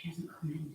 She hasn't come in.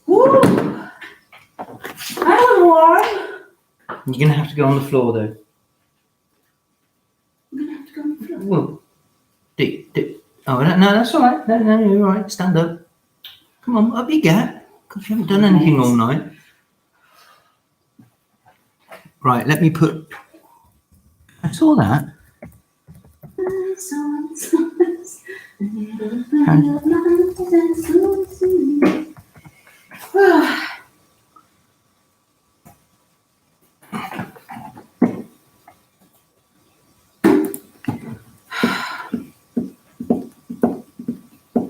Woo! That was warm. You're going to have to go on the floor, though. I'm going to have to go on the floor. Well, oh, no, that's all right. No, you're all right. Stand up. Come on, up you get. Because you haven't done anything all night. Right, let me put... I saw that.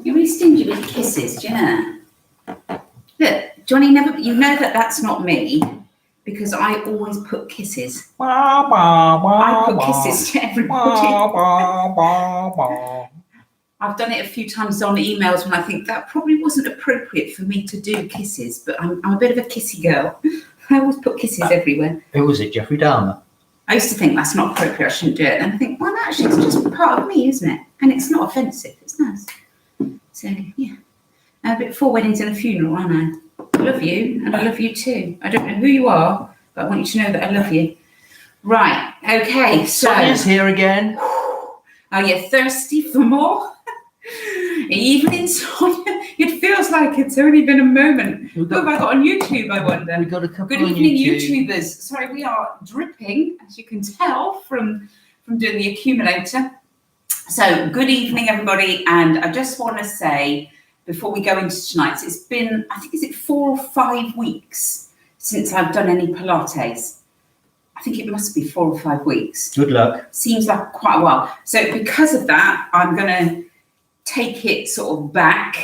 You're really stingy with kisses, do you know? Look, Johnny, you know that's not me, because I always put kisses. I put kisses to everybody. I've done it a few times on emails when I think that probably wasn't appropriate for me to do kisses, but I'm a bit of a kissy girl. I always put kisses everywhere. Who was it, Jeffrey Dahmer? I used to think that's not appropriate, I shouldn't do it. And I think, well, actually, it's just part of me, isn't it? And it's not offensive, it's nice. So, yeah. A bit 4 weddings and a funeral, aren't I? I love you, and I love you too. I don't know who you are, but I want you to know that I love you. Right, okay, so... Sonia's here again. Are you thirsty for more? Evening, Sonia. It feels like it's only been a moment. Who have I got on YouTube, I wonder? We've got a couple Good on evening, YouTube. YouTubers. Sorry, we are dripping, as you can tell from doing the accumulator. So, good evening, everybody. And I just want to say, before we go into tonight, it's been, I think, is it 4 or 5 weeks since I've done any Pilates? I think it must be 4 or 5 weeks. Good luck. Seems like quite a while. So because of that, I'm going to take it sort of back,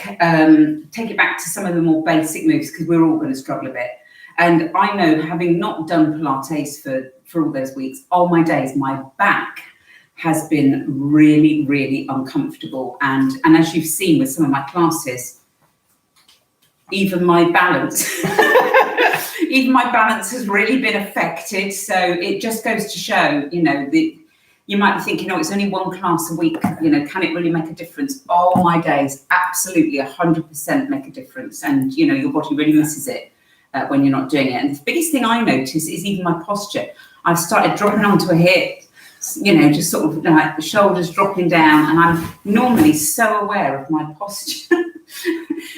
take it back to some of the more basic moves, because we're all going to struggle a bit. And I know, having not done Pilates for all those weeks, all my days, my back has been really, really uncomfortable. And as you've seen with some of my classes, even my balance, even my balance has really been affected. So it just goes to show, you know, you might be thinking, oh, it's only 1 class a week, you know, can it really make a difference? All my days, absolutely 100% make a difference. And, you know, your body really misses it when you're not doing it. And the biggest thing I notice is even my posture. I've started dropping onto a hip, you know, just sort of like the shoulders dropping down. And I'm normally so aware of my posture,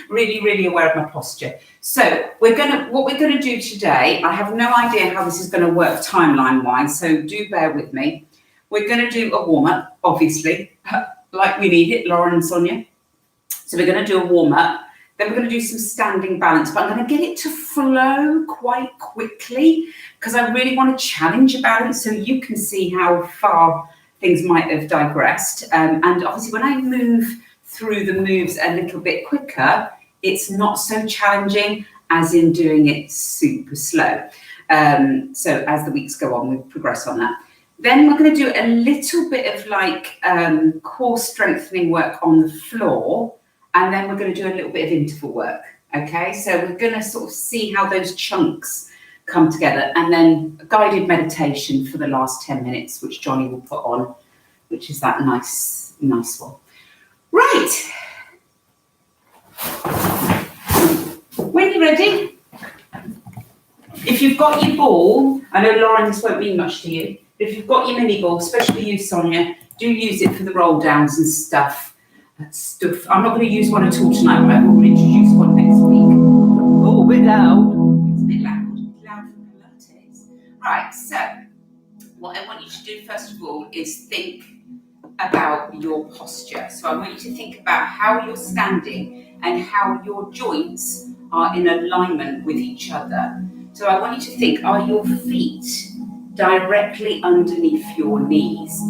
really, really aware of my posture. So what we're gonna do today, I have no idea how this is gonna work timeline-wise, so do bear with me. We're going to do a warm-up, obviously, like we need it, Lauren and Sonia. So we're going to do a warm-up. Then we're going to do some standing balance, but I'm going to get it to flow quite quickly because I really want to challenge your balance so you can see how far things might have digressed. And obviously, when I move through the moves a little bit quicker, it's not so challenging as in doing it super slow. So as the weeks go on, we'll progress on that. Then we're going to do a little bit of like core strengthening work on the floor, and then we're going to do a little bit of interval work. Okay, so we're going to sort of see how those chunks come together, and then a guided meditation for the last 10 minutes, which Johnny will put on, which is that nice one. Right. When you're ready, if you've got your ball, I know, Lauren, this won't mean much to you. If you've got your mini ball, especially you, Sonia, do use it for the roll downs and stuff. I'm not going to use one at all tonight, but we'll introduce one next week. Oh, a bit loud. It's a bit loud. It's loud for Pilates. Right, so what I want you to do first of all is think about your posture. So I want you to think about how you're standing and how your joints are in alignment with each other. So I want you to think, are your feet directly underneath your knees,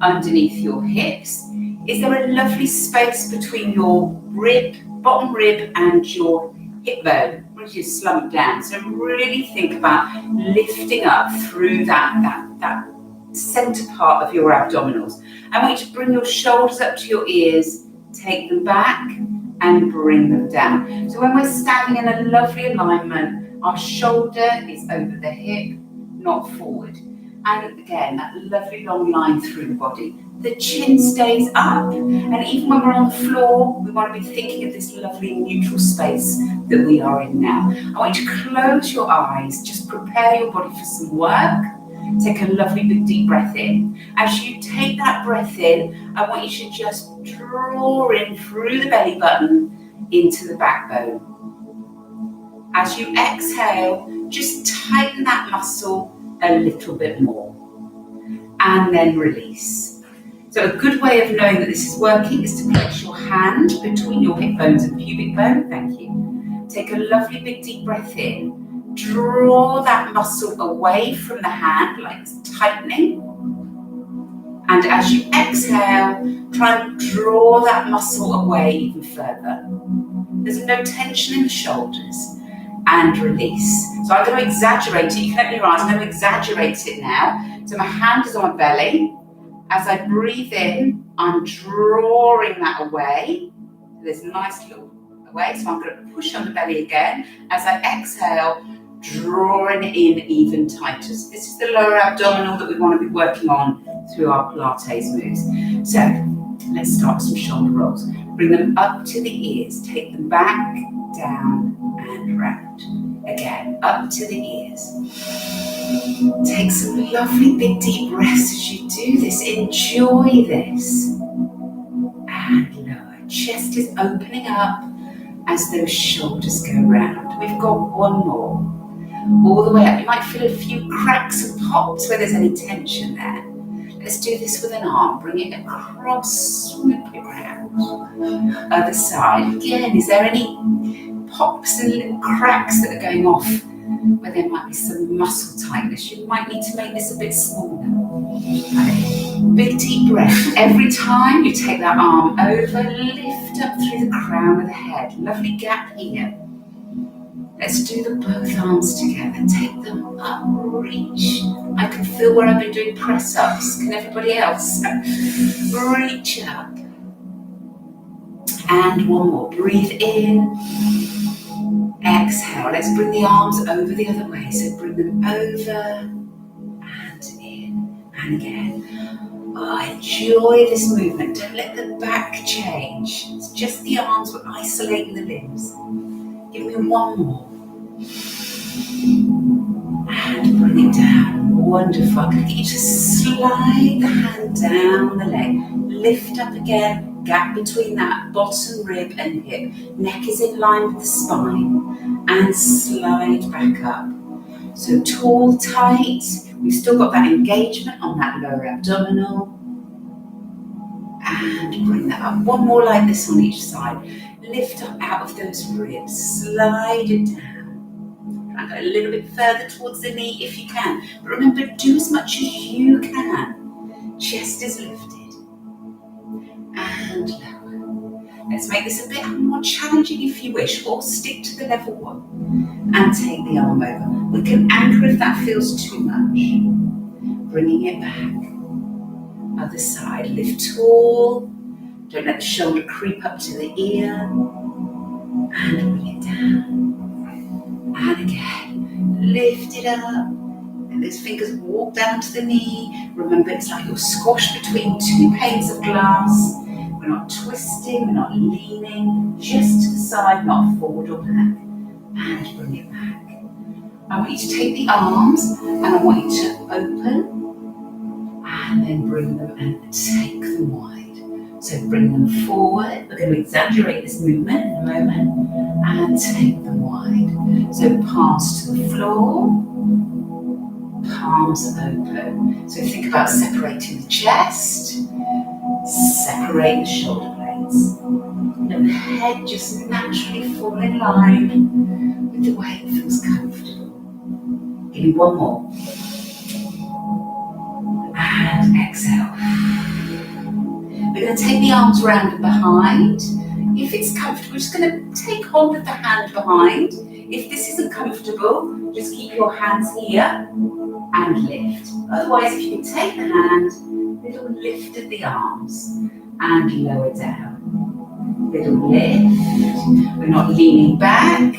underneath your hips? Is there a lovely space between your bottom rib and your hip bone? Or is you slump down? So really think about lifting up through that center part of your abdominals. I want you to bring your shoulders up to your ears, take them back and bring them down. So when we're standing in a lovely alignment, our shoulder is over the hip, not forward. And again, that lovely long line through the body. the chin stays up, and even when we're on the floor, we want to be thinking of this lovely neutral space that we are in now. I want you to close your eyes, just prepare your body for some work. Take a lovely big deep breath in. As you take that breath in, I want you to just draw in through the belly button into the backbone. As you exhale, just tighten that muscle a little bit more. And then release. So a good way of knowing that this is working is to place your hand between your hip bones and pubic bone. Thank you. Take a lovely big deep breath in. Draw that muscle away from the hand, like it's tightening. And as you exhale, try and draw that muscle away even further. There's no tension in the shoulders. And release. So I'm going to exaggerate it. You can open your eyes. I'm going to exaggerate it now. So my hand is on my belly. As I breathe in, I'm drawing that away. There's a nice little away. So I'm going to push on the belly again. As I exhale, drawing it in even tighter. So this is the lower abdominal that we want to be working on through our Pilates moves. So let's start with some shoulder rolls. Bring them up to the ears. Take them back, down, and round. Again, up to the ears. Take some lovely big deep breaths as you do this. Enjoy this. And lower. Chest is opening up as those shoulders go round. We've got one more. All the way up. You might feel a few cracks and pops where there's any tension there. Let's do this with an arm. Bring it across, swoop it round. Other side. Again, is there any pops and little cracks that are going off where there might be some muscle tightness? You might need to make this a bit smaller. Big deep breath. Every time you take that arm over, lift up through the crown of the head. Lovely gap here. Let's do the both arms together. Take them up, reach. I can feel where I've been doing press-ups. Can everybody else? Reach up. And one more. Breathe in. Exhale. Let's bring the arms over the other way. So bring them over and in and again. Oh, enjoy this movement. Don't let the back change. It's just the arms. We're isolating the limbs. Give me one more. And bring it down. Wonderful. I'm going to get you to slide the hand down the leg. Lift up again. Gap between that bottom rib and hip. Neck is in line with the spine. And slide back up. So tall, tight. We've still got that engagement on that lower abdominal. And bring that up. One more like this on each side. Lift up out of those ribs. Slide it down. Try and go a little bit further towards the knee if you can. But remember, do as much as you can. Chest is lifted. And lower. Let's make this a bit more challenging if you wish, or stick to the level one. And take the arm over. We can anchor if that feels too much. Bringing it back. Other side. Lift tall. Don't let the shoulder creep up to the ear. And bring it down. And again, lift it up. And those fingers walk down to the knee. Remember, it's like you're squashed between two panes of glass. We're not twisting, we're not leaning, just to the side, not forward or back. And bring it back. I want you to take the arms and I want you to open and then bring them and take them wide. So bring them forward. We're going to exaggerate this movement in a moment and take them wide. So palms to the floor, palms open. So think about separating the chest, separate the shoulder blades. Let the head just naturally fall in line with the way it feels comfortable. Give me one more. And exhale. We're going to take the arms round and behind. If it's comfortable, we're just going to take hold of the hand behind. If this isn't comfortable, just keep your hands here and lift. Otherwise, if you can take the hand, little lift of the arms and lower down. Little lift. We're not leaning back.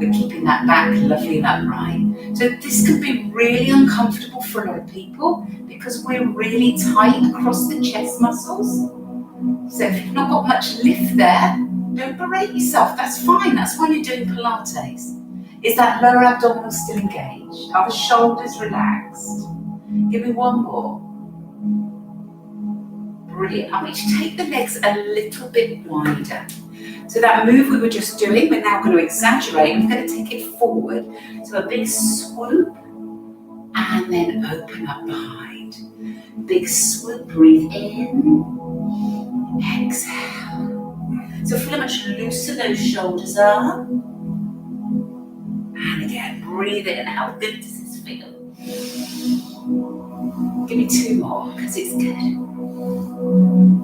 We're keeping that back lovely and upright. So this can be really uncomfortable for a lot of people because we're really tight across the chest muscles. So if you've not got much lift there, don't berate yourself. That's fine. That's why you're doing Pilates. Is that lower abdominal still engaged? Are the shoulders relaxed? Give me one more. Brilliant. I want you to take the legs a little bit wider. So that move we were just doing, we're now going to exaggerate. I'm going to take it forward. So a big swoop and then open up behind. Big swoop, breathe in, exhale. So feel how much looser those shoulders are. And again, breathe in. How good does this feel? Give me two more, because it's good.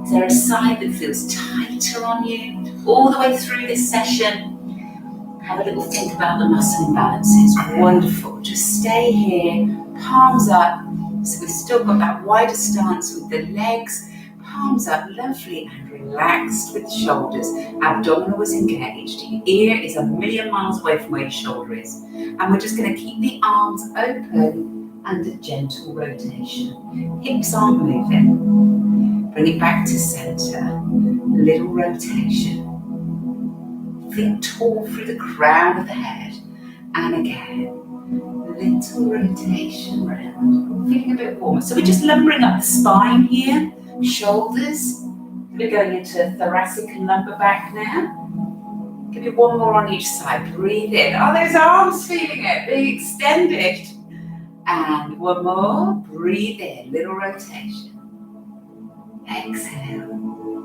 Is there a side that feels tighter on you? All the way through this session, have a little think about the muscle imbalances. Wonderful. Just stay here, palms up. So we've still got that wider stance with the legs. Palms up, lovely and relaxed with the shoulders. Abdominal is engaged. Your ear is a million miles away from where your shoulder is. And we're just going to keep the arms open and a gentle rotation. Hips aren't moving. Bring it back to center. Little rotation. Think tall through the crown of the head. And again, little rotation round. Feeling a bit warmer. So we're just lumbering up the spine here. Shoulders. We're going into thoracic and lumbar back now. Give me one more on each side. Breathe in. Are those arms feeling it? Being extended. And one more. Breathe in. Little rotation. Exhale.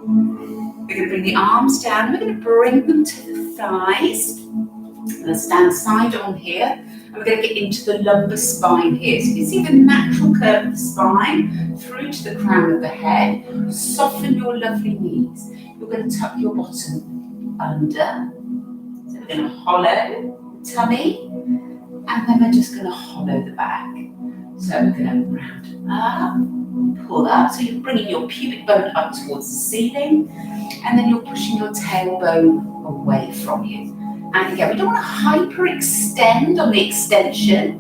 We're going to bring the arms down. We're going to bring them to the thighs. I'm going to stand side on here. And we're going to get into the lumbar spine here. So you can see the natural curve of the spine through to the crown of the head. Soften your lovely knees. You're going to tuck your bottom under. So we're going to hollow the tummy. And then we're just going to hollow the back. So we're going to round up, pull up. So you're bringing your pubic bone up towards the ceiling. And then you're pushing your tailbone away from you. And again, we don't want to hyperextend on the extension.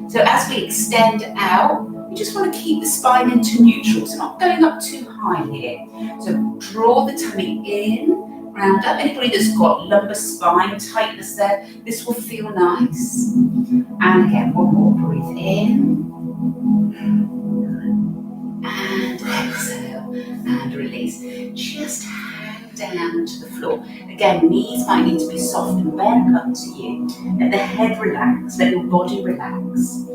So as we extend out, we just want to keep the spine into neutral. So not going up too high here. So draw the tummy in, round up. Anybody that's got lumbar spine tightness there, this will feel nice. And again, one more. Breathe in. And exhale. And release. Just hang down to the floor. Again, knees might need to be soft and bent up to you. Let the head relax, let your body relax.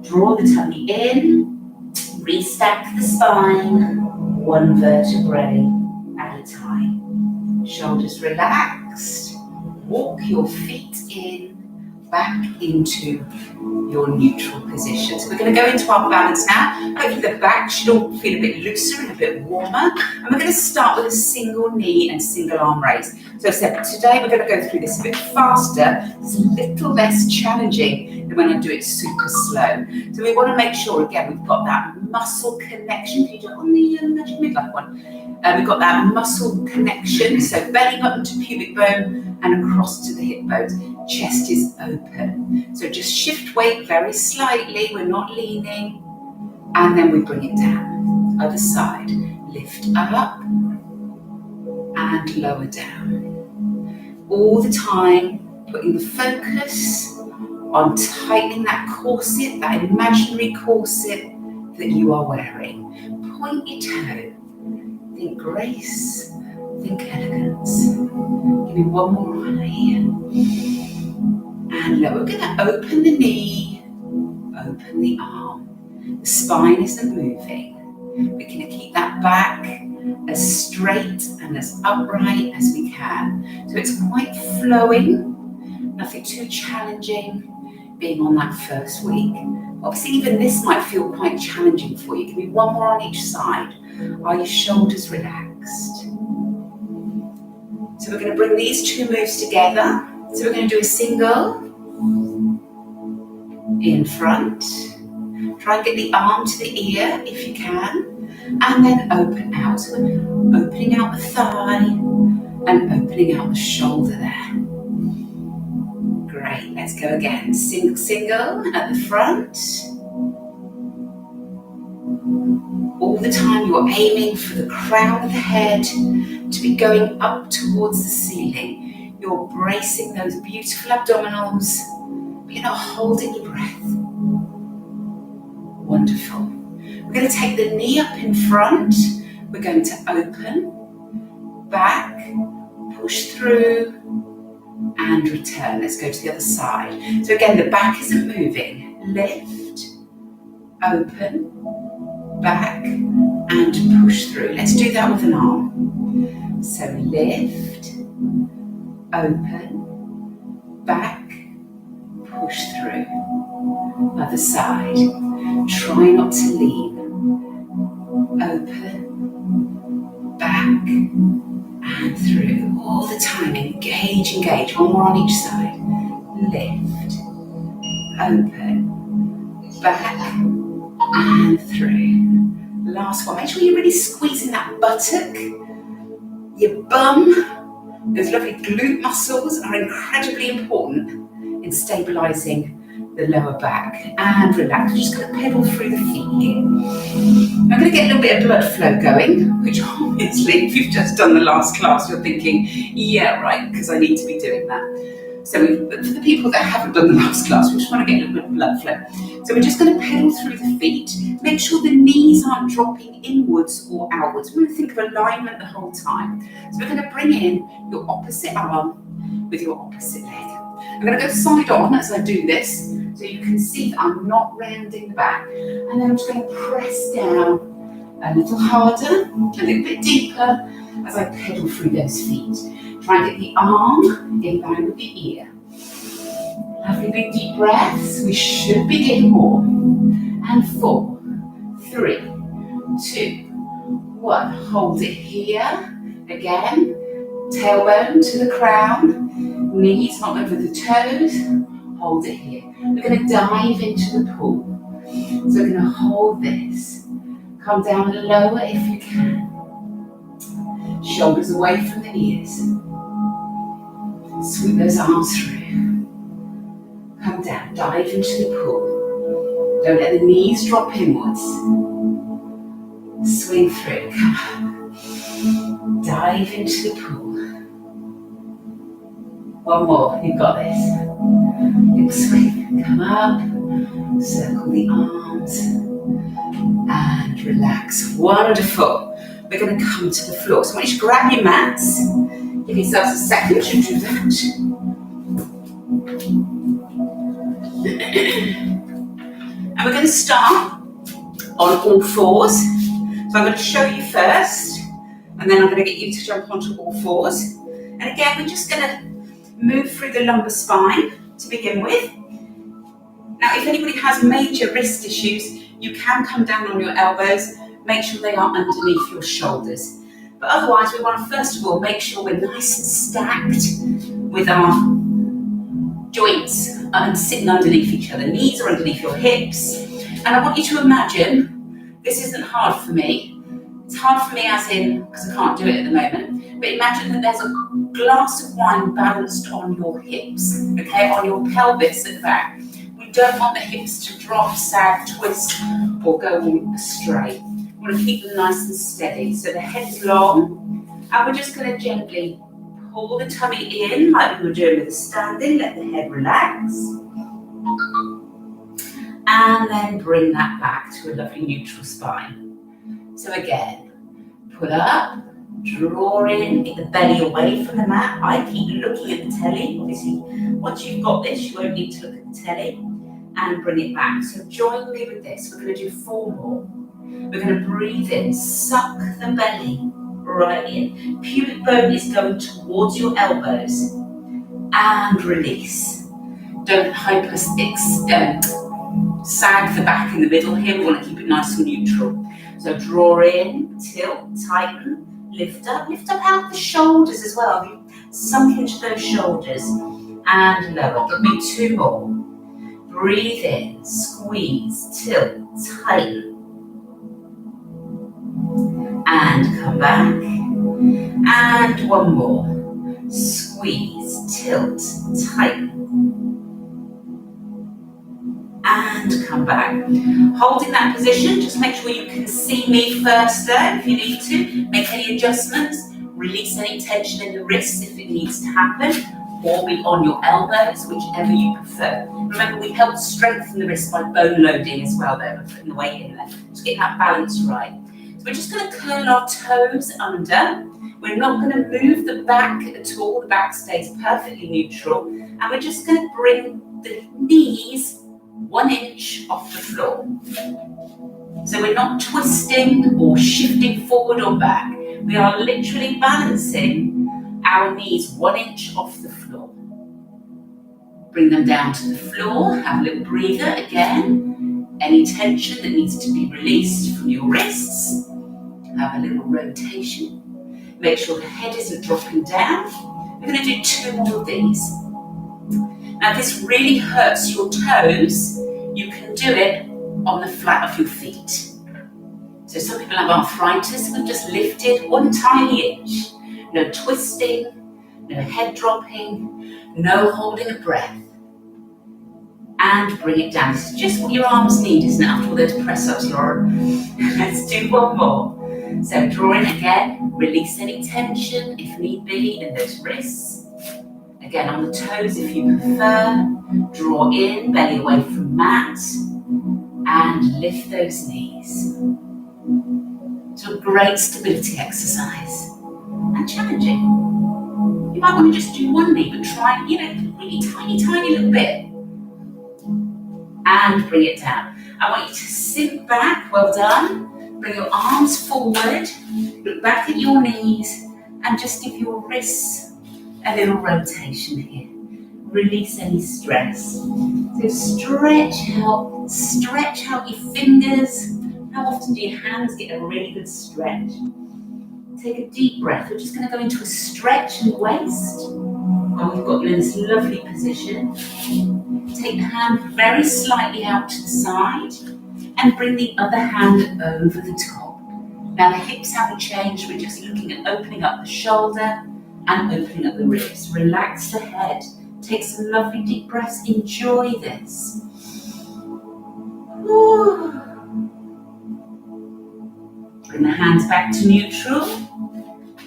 Draw the tummy in, restack the spine, one vertebrae at a time. Shoulders relaxed, walk your feet in, back into your neutral position. So we're going to go into our balance now. Hopefully the back should all feel a bit looser and a bit warmer. And we're going to start with a single knee and single arm raise. So today we're going to go through this a bit faster. It's a little less challenging than when I do it super slow. So we want to make sure, again, we've got that muscle connection. Can you do it on the magic midlife one? We've got that muscle connection. So belly button to pubic bone and across to the hip bones. Chest is open. So just shift weight very slightly. We're not leaning. And then we bring it down. Other side. Lift up and lower down. All the time, putting the focus on tightening that corset, that imaginary corset that you are wearing. Point your toe. Think grace. Think elegance. Give me one more on here. And look, we're going to open the knee, open the arm. The spine isn't moving. We're going to keep that back as straight and as upright as we can. So it's quite flowing, nothing too challenging being on that first week. Obviously, even this might feel quite challenging for you. Give me one more on each side. Are your shoulders relaxed? So we're going to bring these two moves together. So we're going to do a single in front. Try and get the arm to the ear if you can. And then open out. So we're opening out the thigh and opening out the shoulder there. Let's go again. Single, single at the front. All the time you're aiming for the crown of the head to be going up towards the ceiling. You're bracing those beautiful abdominals, but you're not holding your breath. Wonderful. We're going to take the knee up in front. We're going to open, back, push through, and return. Let's go to the other side. So again, the back isn't moving. Lift, open, back, and push through. Let's do that with an arm. So lift, open, back, push through. Other side. Try not to lean. Open, back, and through. All the time, engage, engage. One more on each side. Lift, open, back, and through. Last one. Make sure you're really squeezing that buttock, your bum. Those lovely glute muscles are incredibly important in stabilising the lower back. And relax. Just going to pedal through the feet here. I'm going to get a little bit of blood flow going, which obviously, if you've just done the last class, you're thinking, yeah, right, because I need to be doing that. So but for the people that haven't done the last class, we just want to get a little bit of blood flow. So we're just going to pedal through the feet. Make sure the knees aren't dropping inwards or outwards. We're going to think of alignment the whole time. So we're going to bring in your opposite arm with your opposite leg. I'm going to go side on as I do this, so you can see that I'm not rounding the back. And then I'm just going to press down a little harder, a little bit deeper as I pedal through those feet. Try and get the arm in line with the ear. Lovely big deep breaths. We should be getting more. And 4, 3, 2, 1. Hold it here. Again. Tailbone to the crown. Knees not over the toes. Hold it here. We're going to dive into the pool. So we're going to hold this. Come down lower if you can. Shoulders away from the ears. Sweep those arms through. Come down, dive into the pool. Don't let the knees drop inwards. Swing through, come up. Dive into the pool. One more, you've got this. Little swing, come up. Circle the arms. And relax. Wonderful. We're going to come to the floor. So I want you to grab your mats. Give yourselves a second to do that. And we're going to start on all fours. So I'm going to show you first, and then I'm going to get you to jump onto all fours. And again, we're just going to move through the lumbar spine to begin with. Now, if anybody has major wrist issues, you can come down on your elbows. Make sure they are underneath your shoulders. But otherwise, we want to first of all make sure we're nice and stacked with our joints and sitting underneath each other. Knees are underneath your hips. And I want you to imagine, this isn't hard for me. It's hard for me as in, because I can't do it at the moment. But imagine that there's a glass of wine balanced on your hips, okay, on your pelvis at the back. We don't want the hips to drop, sag, twist, or go astray. We want to keep them nice and steady. So the head's long, and we're just going to gently pull the tummy in like we were doing with the standing. Let the head relax. And then bring that back to a lovely neutral spine. So again, pull up, draw in, get the belly away from the mat. I keep looking at the telly. Obviously, once you've got this, you won't need to look at the telly. And bring it back. So join me with this. We're going to do 4 more. We're going to breathe in, suck the belly right in. Pubic bone is going towards your elbows. And release. Don't sag the back in the middle here. We want to keep it nice and neutral. So draw in, tilt, tighten, lift up out the shoulders as well. You sunk into those shoulders and lower. Give me 2 more. Breathe in, squeeze, tilt, tighten. And come back. And 1 more. Squeeze, tilt, tighten. and come back. Holding that position, just make sure you can see me first though, if you need to. Make any adjustments, release any tension in the wrists if it needs to happen, or be on your elbows, whichever you prefer. Remember, we help strengthen the wrist by bone loading as well there, putting the weight in there. Just get that balance right. So we're just going to curl our toes under. We're not going to move the back at all. The back stays perfectly neutral. And we're just going to bring the knees 1 inch off the floor. So we're not twisting or shifting forward or back. We are literally balancing our knees 1 inch off the floor. Bring them down to the floor. Have a little breather again. Any tension that needs to be released from your wrists. Have a little rotation. Make sure the head isn't dropping down. We're going to do 2 more of these. Now, if this really hurts your toes, you can do it on the flat of your feet. So some people have arthritis. We've just lifted 1 tiny inch. No twisting, no head dropping, no holding a breath. And bring it down. This is just what your arms need, isn't it, after all those press-ups, Laura? Let's do 1 more. So draw in again, release any tension if need be in those wrists. Again on the toes if you prefer. Draw in, belly away from mat, and lift those knees. So a great stability exercise and challenging. You might want to just do 1 knee, but try, really tiny little bit. And bring it down. I want you to sink back, well done. Bring your arms forward, look back at your knees, and just give your wrists a little rotation here. Release any stress. So stretch out your fingers. How often do your hands get a really good stretch? Take a deep breath. We're just going to go into a stretch in the waist. And we've got you in this lovely position. Take the hand very slightly out to the side and bring the other hand over the top. Now the hips haven't changed. We're just looking at opening up the shoulder and opening up the ribs. Relax the head. Take some lovely deep breaths. Enjoy this. Whew. Bring the hands back to neutral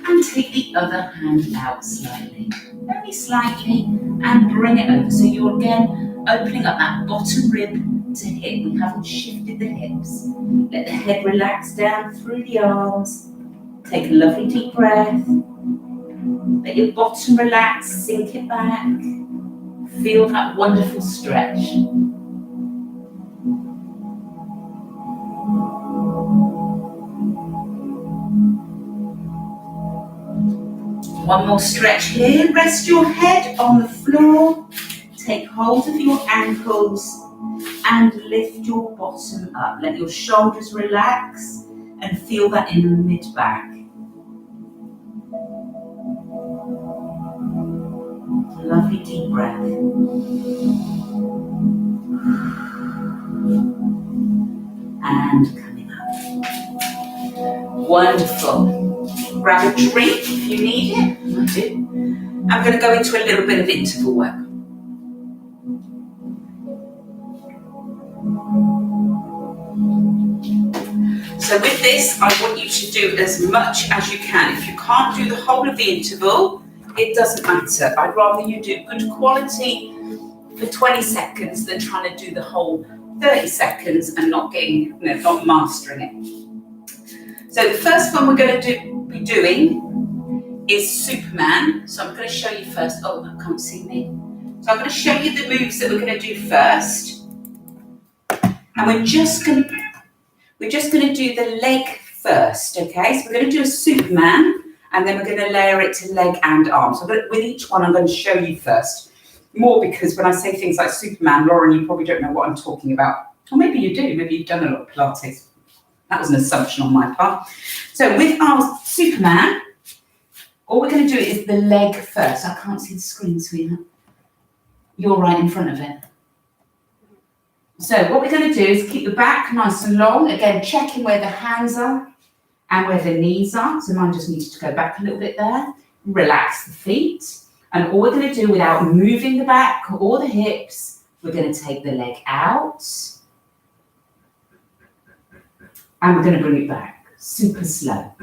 and take the other hand out slightly, very slightly, and bring it over. So you're again opening up that bottom rib to hip. We haven't shifted the hips. Let the head relax down through the arms. Take a lovely deep breath. Let your bottom relax, sink it back. Feel that wonderful stretch. One more stretch here. Rest your head on the floor. Take hold of your ankles and lift your bottom up. Let your shoulders relax and feel that in the mid-back. Lovely deep breath. And coming up. Wonderful. Grab a drink if you need it. I do. I'm going to go into a little bit of interval work. So with this, I want you to do as much as you can. If you can't do the whole of the interval, it doesn't matter. I'd rather you do good quality for 20 seconds than trying to do the whole 30 seconds and not getting, not mastering it. So the first one we're going to be doing is Superman. So I'm going to show you first. Oh, I can't see me. So I'm going to show you the moves that we're going to do first. And we're just going to do the leg first, okay? So we're going to do a Superman, and then we're going to layer it to leg and arm. So with each one, I'm going to show you first. More because when I say things like Superman, Lauren, you probably don't know what I'm talking about. Or maybe you do. Maybe you've done a lot of Pilates. That was an assumption on my part. So with our Superman, all we're going to do is the leg first. I can't see the screen, sweetheart. You're right in front of it. So what we're going to do is keep the back nice and long. Again, checking where the hands are and where the knees are. So mine just needs to go back a little bit there. Relax the feet. And all we're going to do without moving the back or the hips, We're going to take the leg out. And we're going to bring it back, super slow.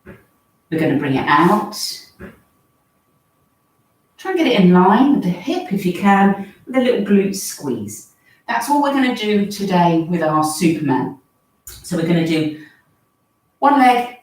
We're going to bring it out. Try and get it in line with the hip if you can, with a little glute squeeze. That's what we're going to do today with our Superman. So we're going to do one leg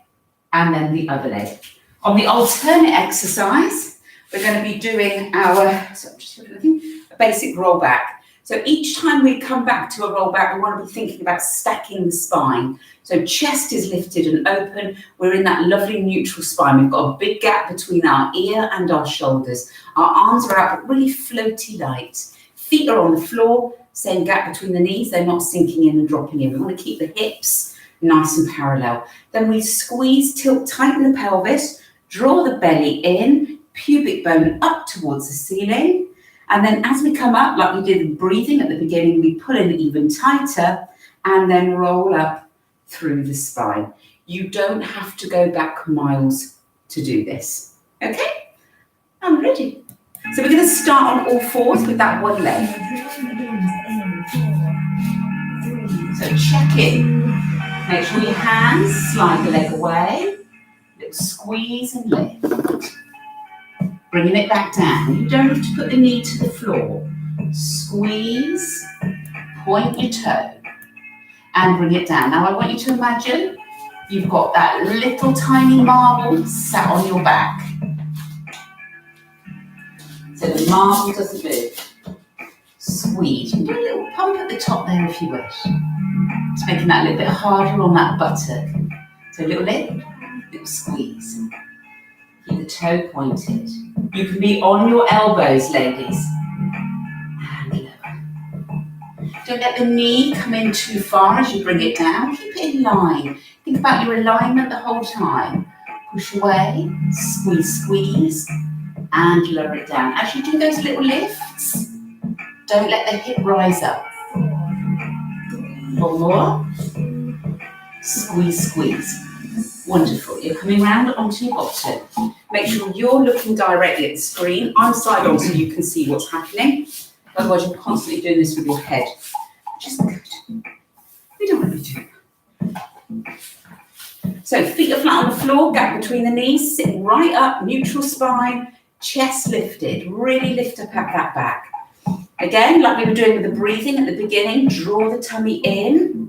and then the other leg. On the alternate exercise, we're going to be doing our, so I'm just looking, a basic roll back. So each time we come back to a roll back, we want to be thinking about stacking the spine. So chest is lifted and open. We're in that lovely neutral spine. We've got a big gap between our ear and our shoulders. Our arms are out, but really floaty light. Feet are on the floor, same gap between the knees. They're not sinking in and dropping in. We want to keep the hips nice and parallel. Then we squeeze, tilt, tighten the pelvis, draw the belly in, pubic bone up towards the ceiling. And then as we come up, like we did with breathing at the beginning, we pull in even tighter and then roll up through the spine. You don't have to go back miles to do this. Okay? I'm ready. So we're going to start on all fours with that one leg. So check in. Make sure your hands slide the leg away. Little squeeze and lift. Bringing it back down. You don't have to put the knee to the floor. Squeeze, point your toe, and bring it down. Now I want you to imagine you've got that little tiny marble sat on your back. So the marble doesn't move. Squeeze. You can do a little pump at the top there if you wish. Just making that a little bit harder on that buttock. So a little lift, little squeeze. Keep the toe pointed. You can be on your elbows, ladies. And lower. Don't let the knee come in too far as you bring it down. Keep it in line. Think about your alignment the whole time. Push away, squeeze, squeeze, and lower it down. As you do those little lifts, don't let the hip rise up. One more. Squeeze, squeeze. Wonderful. You're coming round onto your bottom. Make sure you're looking directly at the screen. I'm side on so you can see what's happening. Otherwise, you're constantly doing this with your head, which isn't good. We don't want to be doing that. So feet are flat on the floor, gap between the knees, sitting right up, neutral spine, chest lifted. Really lift up at that back. Again, like we were doing with the breathing at the beginning, draw the tummy in.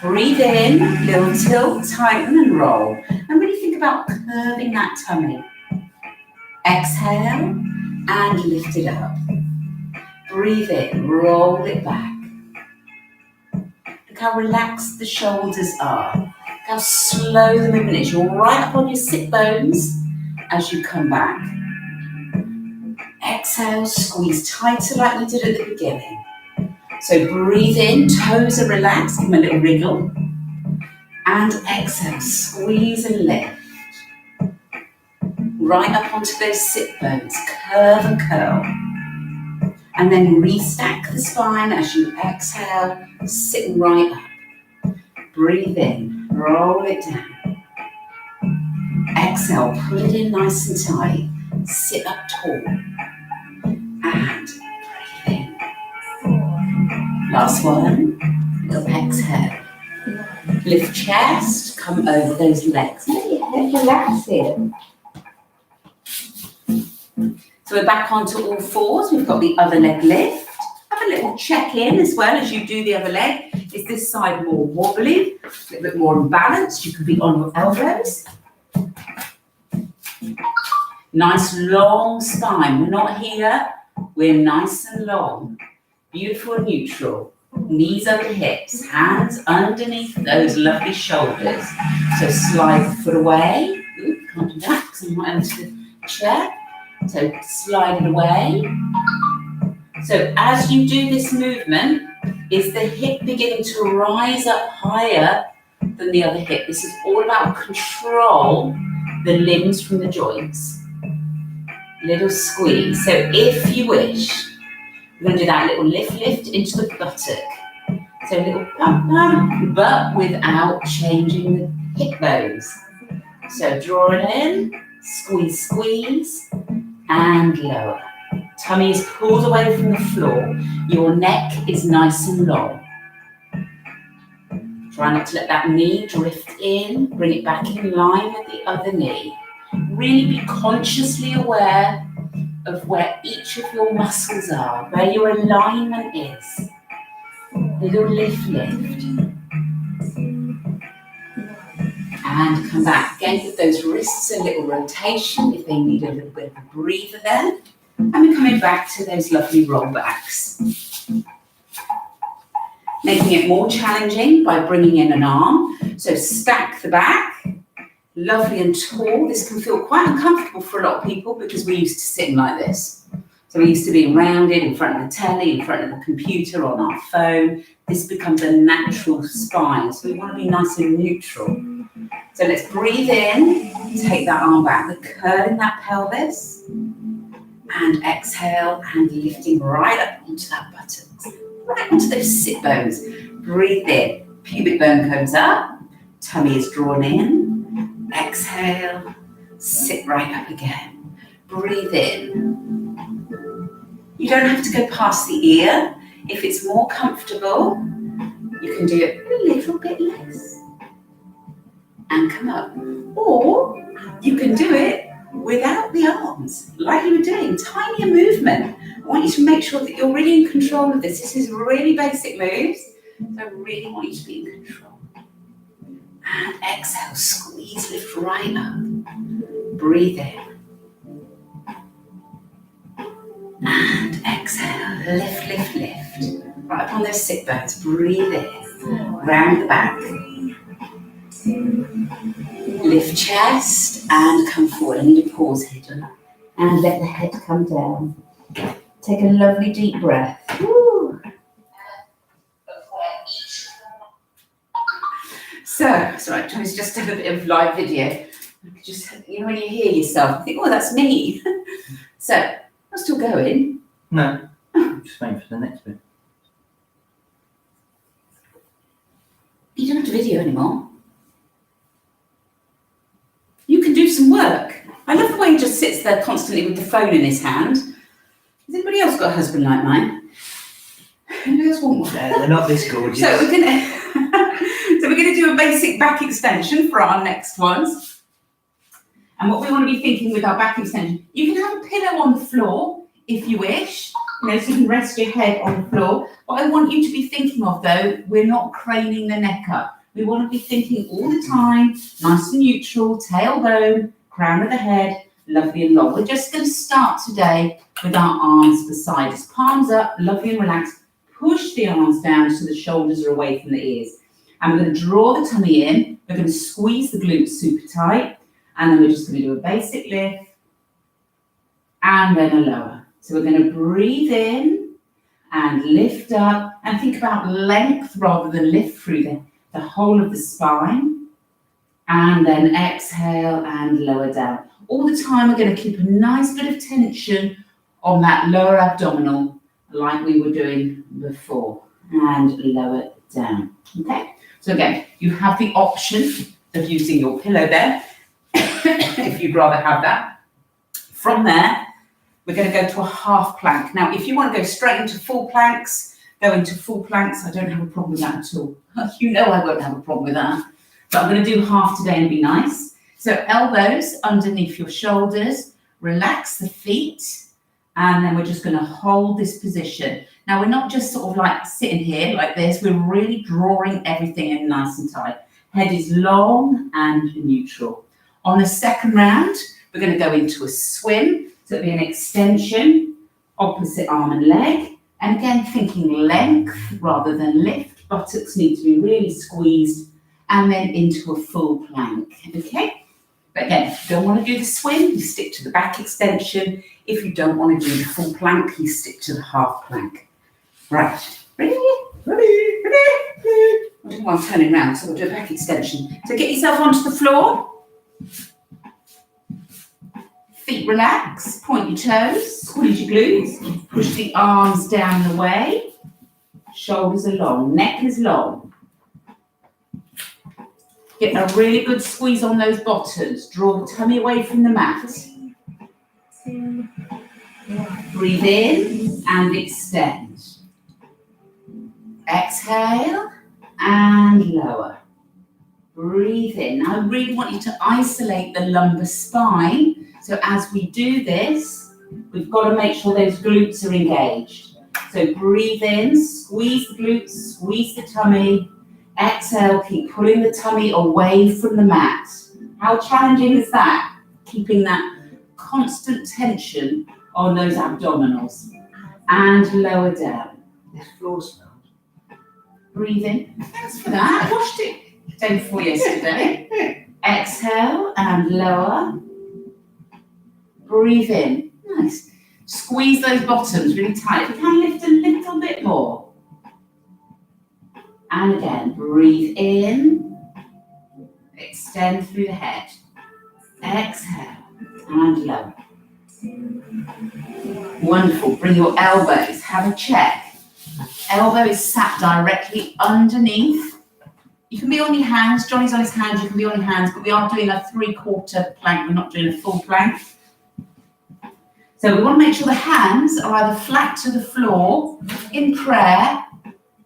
Breathe in, little tilt, tighten and roll. And really think about curving that tummy. Exhale and lift it up. Breathe in, roll it back. Look how relaxed the shoulders are. Look how slow the movement is. You're right up on your sit bones as you come back. Exhale, squeeze tighter like we did at the beginning. So breathe in, toes are relaxed, give them a little wriggle. And exhale, squeeze and lift. Right up onto those sit bones, curve and curl. And then restack the spine as you exhale, sitting right up. Breathe in, roll it down. Exhale, pull it in nice and tight. Sit up tall. And breathe in. Last one. Little exhale. Lift chest, come over those legs. Let your head relax here. So we're back onto all fours. We've got the other leg lift. Have a little check-in as well as you do the other leg. Is this side more wobbly? A little bit more imbalanced? You can be on your elbows. Nice long spine. We're not here. We're nice and long. Beautiful and neutral. Knees over hips. Hands underneath those lovely shoulders. So slide the foot away. Ooh, can't do that because I'm not into the chair. So slide it away. So as you do this movement, is the hip beginning to rise up higher than the other hip? This is all about control the limbs from the joints. Little squeeze. So if you wish, we're going to do that little lift into the buttock. So a little bump, but without changing the hip bones. So draw it in, squeeze, squeeze, and lower. Tummy is pulled away from the floor. Your neck is nice and long. Try not to let that knee drift in. Bring it back in line with the other knee. Really be consciously aware of where each of your muscles are, where your alignment is. Little lift, lift. And come back. Again, give those wrists a little rotation if they need a little bit of a breather there. And we're coming back to those lovely rollbacks. Making it more challenging by bringing in an arm. So stack the back, lovely and tall. This can feel quite uncomfortable for a lot of people because we're used to sitting like this. So we're used to being rounded in front of the telly, in front of the computer, on our phone. This becomes a natural spine. So we want to be nice and neutral. So let's breathe in, take that arm back, we're curling that pelvis. And exhale and lifting right up onto that buttocks, right onto those sit bones. Breathe in, pubic bone comes up, tummy is drawn in. Exhale, sit right up again. Breathe in. You don't have to go past the ear. If it's more comfortable, you can do it a little bit less. And come up. Or you can do it without the arms, like you were doing, tinier movement. I want you to make sure that you're really in control of this. This is really basic moves, so I really want you to be in control. And exhale, squeeze, lift right up. Breathe in. And exhale, lift, lift, lift. Right up on those sit bones, breathe in, round the back. Lift chest and come forward. I need to pause here, and let the head come down. Take a lovely deep breath. Woo. So, sorry, I'm trying to just do a bit of live video. Just, you know, when you hear yourself, you think, oh, that's me. So, I'm still going. No, I'm just waiting for the next bit. You don't have to video anymore. You can do some work. I love the way he just sits there constantly with the phone in his hand. Has anybody else got a husband like mine? Who else want one? No, they're not this gorgeous. So we're gonna do a basic back extension for our next ones. And what we want to be thinking with our back extension, you can have a pillow on the floor if you wish. You know, so you can rest your head on the floor. What I want you to be thinking of though, we're not craning the neck up. We want to be thinking all the time, nice and neutral, tailbone, crown of the head, lovely and long. We're just going to start today with our arms beside us. Palms up, lovely and relaxed. Push the arms down so the shoulders are away from the ears. And we're going to draw the tummy in. We're going to squeeze the glutes super tight. And then we're just going to do a basic lift. And then a lower. So we're going to breathe in and lift up. And think about length rather than lift through the whole of the spine, and then exhale and lower down. All the time we're going to keep a nice bit of tension on that lower abdominal like we were doing before, and lower down. Okay, so again, you have the option of using your pillow there if you'd rather have that. From there, we're going to go to a half plank. Now, if you want to go straight into full planks, go into full planks. I don't have a problem with that at all. You know I won't have a problem with that. But I'm going to do half today and be nice. So elbows underneath your shoulders. Relax the feet. And then we're just going to hold this position. Now, we're not just sort of like sitting here like this. We're really drawing everything in nice and tight. Head is long and neutral. On the second round, we're going to go into a swim. So it'll be an extension, opposite arm and leg. And again, thinking length rather than lift. Buttocks need to be really squeezed. And then into a full plank, okay? But again, if you don't want to do the swim, you stick to the back extension. If you don't want to do the full plank, you stick to the half plank. Right, ready? Ready? Ready? I don't know why I'm turning around, so we'll do a back extension. So get yourself onto the floor. Feet relax, point your toes, squeeze your glutes, push the arms down the way. Shoulders are long, neck is long. Get a really good squeeze on those bottoms. Draw the tummy away from the mat. Breathe in and extend. Exhale and lower. Breathe in. Now I really want you to isolate the lumbar spine. So as we do this, we've got to make sure those glutes are engaged. So breathe in, squeeze the glutes, squeeze the tummy. Exhale, keep pulling the tummy away from the mat. How challenging is that? Keeping that constant tension on those abdominals. And lower down. This floor smells. Breathe in. Thanks for that. I washed it the day before yesterday. Exhale and lower. Breathe in. Nice. Squeeze those bottoms really tight. If you can, lift a little bit more. And again, breathe in. Extend through the head. Exhale and lower. Wonderful. Bring your elbows. Have a check. Elbow is sat directly underneath. You can be on your hands. Johnny's on his hands. You can be on your hands, but we are doing a 3/4 plank. We're not doing a full plank. So we want to make sure the hands are either flat to the floor in prayer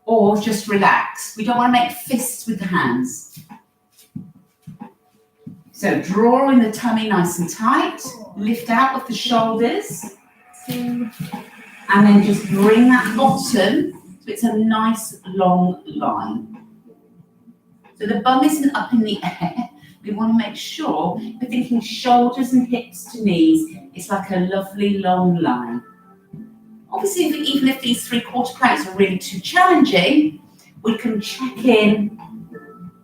or just relax. We don't want to make fists with the hands. So drawing the tummy nice and tight. Lift out of the shoulders. And then just bring that bottom so it's a nice long line. So the bum isn't up in the air. We want to make sure we're thinking shoulders and hips to knees. It's like a lovely long line. Obviously, even if these 3/4 planks are really too challenging, we can check in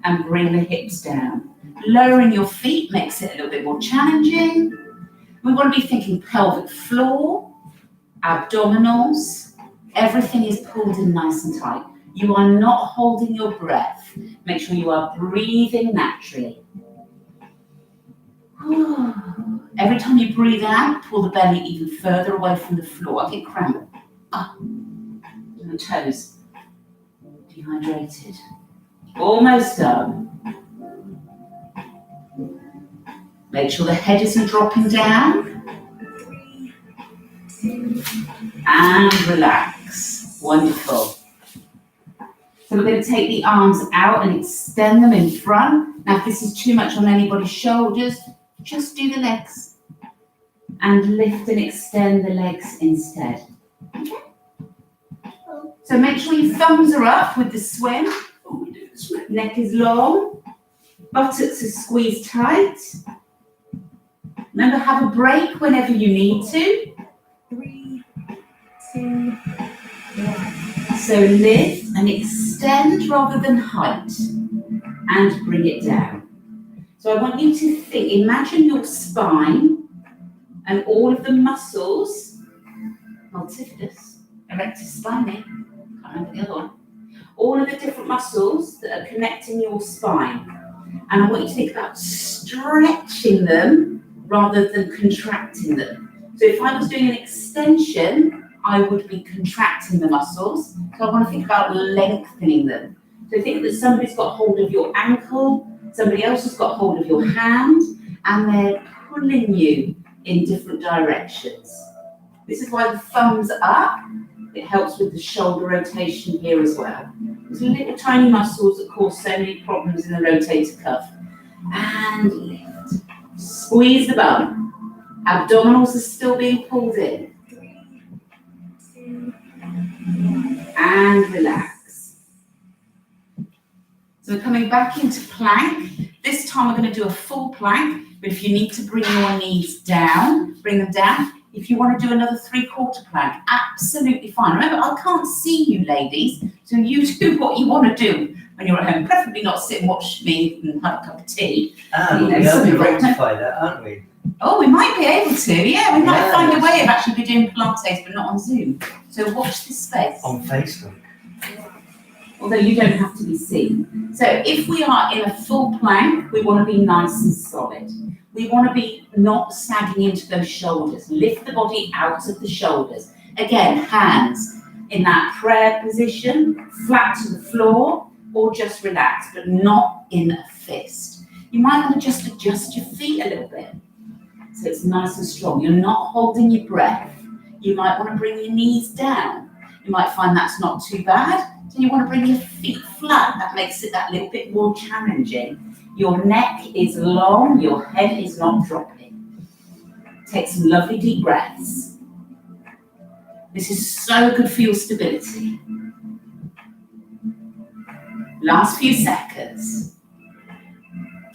and bring the hips down. Lowering your feet makes it a little bit more challenging. We want to be thinking pelvic floor, abdominals. Everything is pulled in nice and tight. You are not holding your breath. Make sure you are breathing naturally. Every time you breathe out, pull the belly even further away from the floor. I get cramp. The toes. Dehydrated. Almost done. Make sure the head isn't dropping down. And relax. Wonderful. So we're going to take the arms out and extend them in front. Now if this is too much on anybody's shoulders, just do the legs. And lift and extend the legs instead. Okay? So make sure your thumbs are up with the swim. Oh, we do the swim. Neck is long. Buttocks are squeezed tight. Remember, have a break whenever you need to. 3, 2, 1. So lift and extend rather than height. And bring it down. So I want you to think, imagine your spine and all of the muscles, multifidus, erectus spinae, can't remember the other one, all of the different muscles that are connecting your spine. And I want you to think about stretching them rather than contracting them. So if I was doing an extension, I would be contracting the muscles. So I want to think about lengthening them. So think that somebody's got hold of your ankle, somebody else has got hold of your hand, and they're pulling you in different directions. This is why the thumbs up. It helps with the shoulder rotation here as well. There's little tiny muscles that cause so many problems in the rotator cuff. And lift. Squeeze the bum. Abdominals are still being pulled in. 3, 2, 1. And relax. So we're coming back into plank. This time we're going to do a full plank, but if you need to bring your knees down, bring them down. If you want to do another 3/4 plank, absolutely fine. Remember, I can't see you ladies, so you do what you want to do when you're at home. Preferably not sit and watch me and have a cup of tea. We'll be able to rectify that, aren't we? Oh, we might be able to, yeah. We might find a way of actually be doing Pilates, but not on Zoom. So watch this space. On Facebook. Although you don't have to be seen. So if we are in a full plank, we want to be nice and solid. We want to be not sagging into those shoulders. Lift the body out of the shoulders. Again, hands in that prayer position, flat to the floor, or just relax, but not in a fist. You might want to just adjust your feet a little bit so it's nice and strong. You're not holding your breath. You might want to bring your knees down. You might find that's not too bad. So you want to bring your feet flat. That makes it that little bit more challenging. Your neck is long, your head is not dropping. Take some lovely deep breaths. This is so good for your stability. Last few seconds.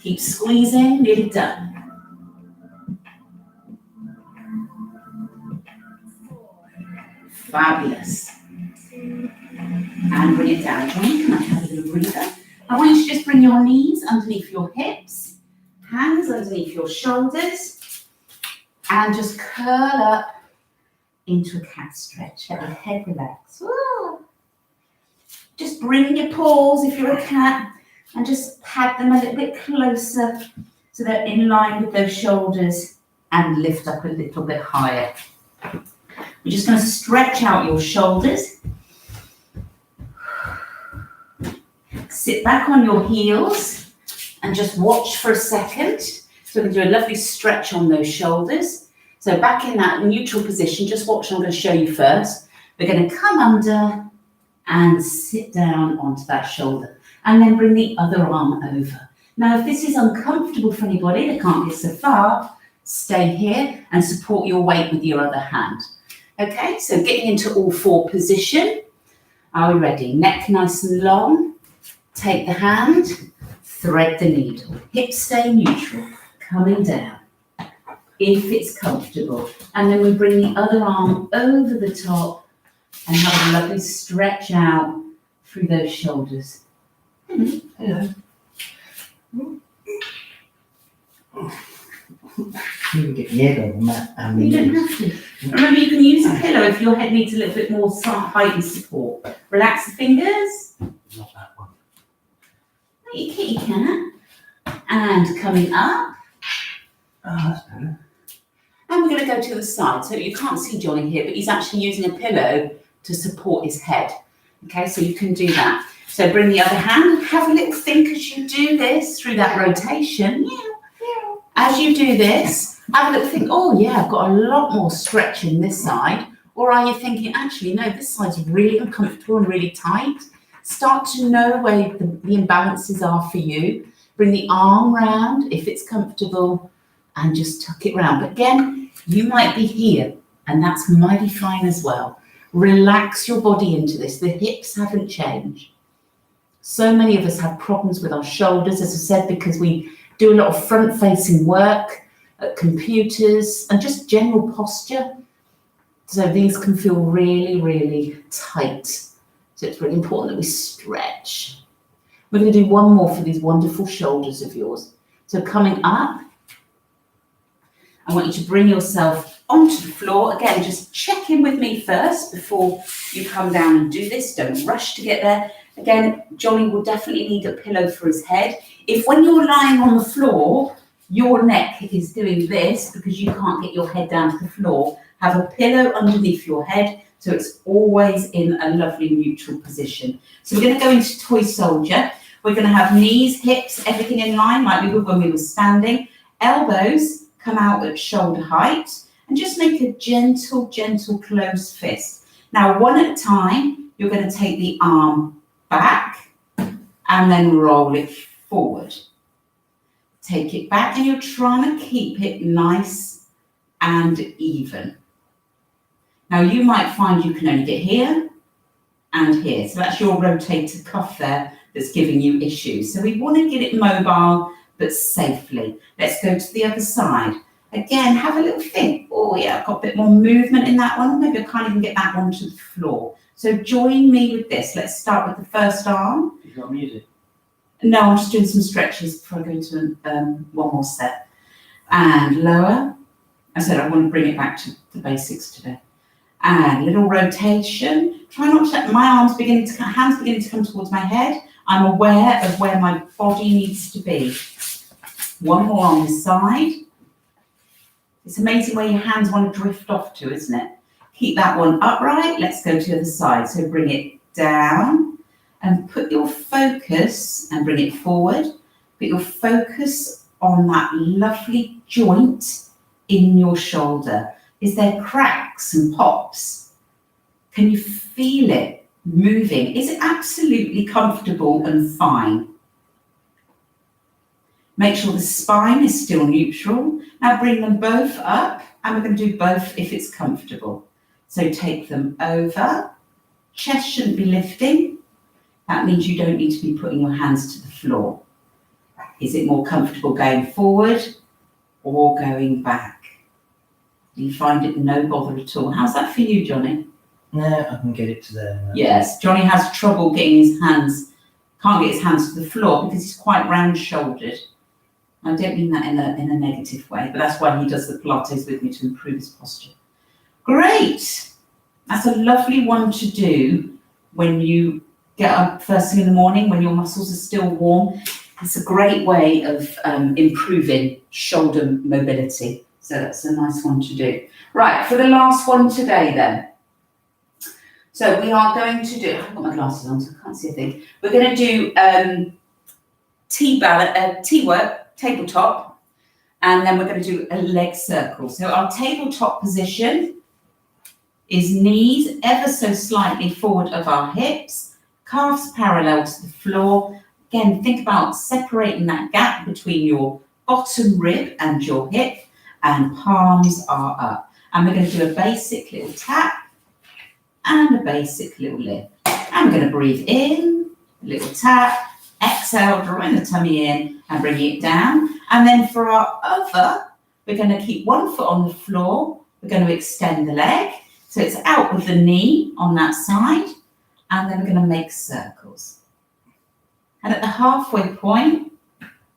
Keep squeezing, nearly done. 4, Fabulous. 2, And bring it down. Johnny, can I have a little breather? I want you to just bring your knees underneath your hips, hands underneath your shoulders, and just curl up into a cat stretch. Let your head relax. Woo. Just bring your paws, if you're a cat, and just pat them a little bit closer so they're in line with those shoulders, and lift up a little bit higher. We're just going to stretch out your shoulders. Sit back on your heels and just watch for a second. So we're going to do a lovely stretch on those shoulders. So back in that neutral position, just watch, I'm going to show you first. We're going to come under and sit down onto that shoulder, and then bring the other arm over. Now, if this is uncomfortable for anybody, they can't get so far, stay here and support your weight with your other hand. Okay, so getting into all four position. Are we ready? Neck nice and long. Take the hand, thread the needle. Hips stay neutral, coming down, if it's comfortable. And then we bring the other arm over the top and have a lovely stretch out through those shoulders. Hello. You can get your head on that. You don't have to. Remember, you can use a pillow if your head needs a little bit more height and support. Relax the fingers. Not that one. You kitty cat. And coming up. Oh, that's better. And we're going to go to the side. So you can't see Johnny here, but he's actually using a pillow to support his head. Okay, so you can do that. So bring the other hand, have a little think as you do this through that rotation. As you do this, have a little think, oh yeah, I've got a lot more stretch in this side. Or are you thinking, actually, no, this side's really uncomfortable and really tight. Start to know where the imbalances are for you. Bring the arm round if it's comfortable and just tuck it round. But again, you might be here and that's mighty fine as well. Relax your body into this. The hips haven't changed. So many of us have problems with our shoulders, as I said, because we do a lot of front-facing work at computers and just general posture. So these can feel really, really tight. So it's really important that we stretch. We're going to do one more for these wonderful shoulders of yours. So coming up, I want you to bring yourself onto the floor. Again, just check in with me first before you come down and do this. Don't rush to get there. Again, Johnny will definitely need a pillow for his head. If when you're lying on the floor, your neck is doing this because you can't get your head down to the floor, have a pillow underneath your head so it's always in a lovely neutral position. So we're going to go into toy soldier. We're going to have knees, hips, everything in line like we would when we were standing. Elbows come out at shoulder height and just make a gentle, gentle closed fist. Now, one at a time, you're going to take the arm back and then roll it forward. Take it back and you're trying to keep it nice and even. Now you might find you can only get here and here. So that's your rotator cuff there that's giving you issues. So we want to get it mobile but safely. Let's go to the other side. Again, have a little think. Oh yeah, I've got a bit more movement in that one. Maybe I can't even get that one to the floor. So join me with this. Let's start with the first arm. You got music? No, I'm just doing some stretches before I go to one more set. And lower. I said I want to bring it back to the basics today. And little rotation. Try not to let my hands beginning to come towards my head. I'm aware of where my body needs to be. One more on this side. It's amazing where your hands want to drift off to, isn't it? Keep that one upright. Let's go to the other side. So bring it down and put your focus and bring it forward. Put your focus on that lovely joint in your shoulder. Is there cracks and pops? Can you feel it moving? Is it absolutely comfortable and fine? Make sure the spine is still neutral. Now bring them both up, and we're going to do both if it's comfortable. So take them over. Chest shouldn't be lifting. That means you don't need to be putting your hands to the floor. Is it more comfortable going forward or going back? Do you find it no bother at all? How's that for you, Johnny? No, I can get it to there. Yes, Johnny has trouble getting his hands, can't get his hands to the floor because he's quite round-shouldered. I don't mean that in a negative way, but that's why he does the Pilates with me, to improve his posture. Great. That's a lovely one to do when you get up first thing in the morning, when your muscles are still warm. It's a great way of improving shoulder mobility. So that's a nice one to do. Right, for the last one today then. So we are going to do, I've got my glasses on so I can't see a thing. We're going to do T-work, tabletop, and then we're going to do a leg circle. So our tabletop position is knees ever so slightly forward of our hips, calves parallel to the floor. Again, think about separating that gap between your bottom rib and your hip, and palms are up. And we're going to do a basic little tap and a basic little lift. And we're going to breathe in, a little tap, exhale, drawing the tummy in and bringing it down. And then for our other, we're going to keep one foot on the floor. We're going to extend the leg. So it's out with the knee on that side. And then we're going to make circles. And at the halfway point,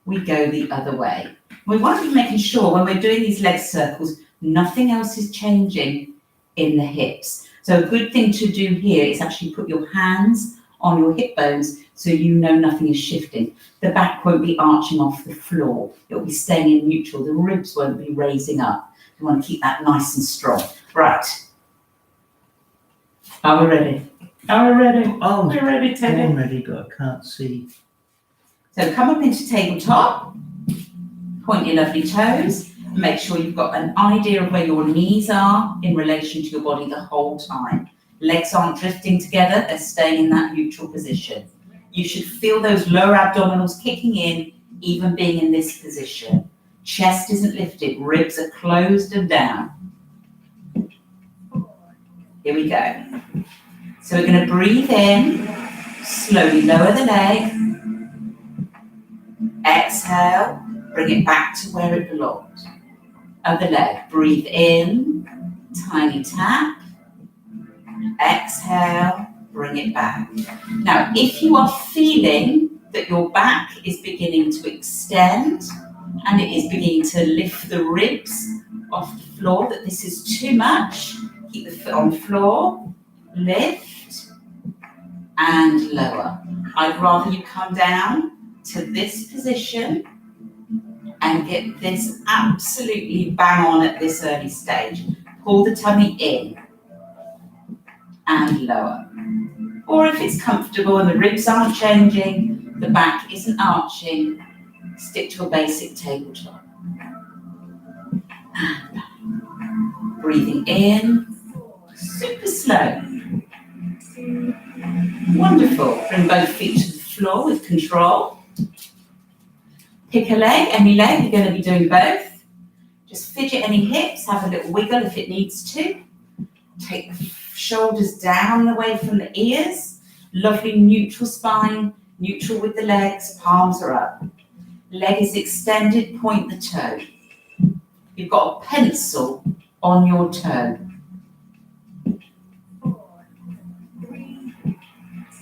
we go the other way. We want to be making sure when we're doing these leg circles, nothing else is changing in the hips. So a good thing to do here is actually put your hands on your hip bones so you know nothing is shifting. The back won't be arching off the floor. It'll be staying in neutral. The ribs won't be raising up. You want to keep that nice and strong. Right. Are we ready? Are we ready? Oh, We're ready, Teddy. I'm ready, but I can't see. So come up into tabletop. Point your lovely toes. Make sure you've got an idea of where your knees are in relation to your body the whole time. Legs aren't drifting together, they're staying in that neutral position. You should feel those lower abdominals kicking in, even being in this position. Chest isn't lifted, ribs are closed and down. Here we go. So we're going to breathe in, slowly lower the leg. Exhale, bring it back to where it belongs. Other leg, breathe in, tiny tap. Exhale, bring it back. Now, if you are feeling that your back is beginning to extend and it is beginning to lift the ribs off the floor, that this is too much, keep the foot on the floor, lift and lower. I'd rather you come down to this position and get this absolutely bang on at this early stage. Pull the tummy in and lower. Or if it's comfortable and the ribs aren't changing, the back isn't arching, stick to a basic tabletop. And back. Breathing in, super slow. Wonderful. Bring both feet to the floor with control. Pick a leg, any leg, you're going to be doing both. Just fidget any hips, have a little wiggle if it needs to. Take the shoulders down and away from the ears. Lovely neutral spine, neutral with the legs, palms are up. Leg is extended, point the toe. You've got a pencil on your toe.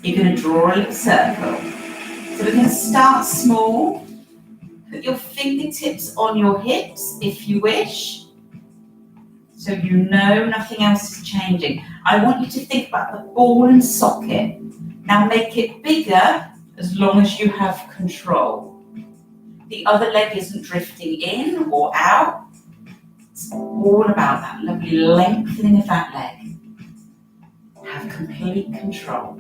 You're going to draw a little circle. So we're going to start small. Put your fingertips on your hips if you wish, so you know nothing else is changing. I want you to think about the ball and socket. Now make it bigger as long as you have control. The other leg isn't drifting in or out. It's all about that lovely lengthening of that leg. Have complete control.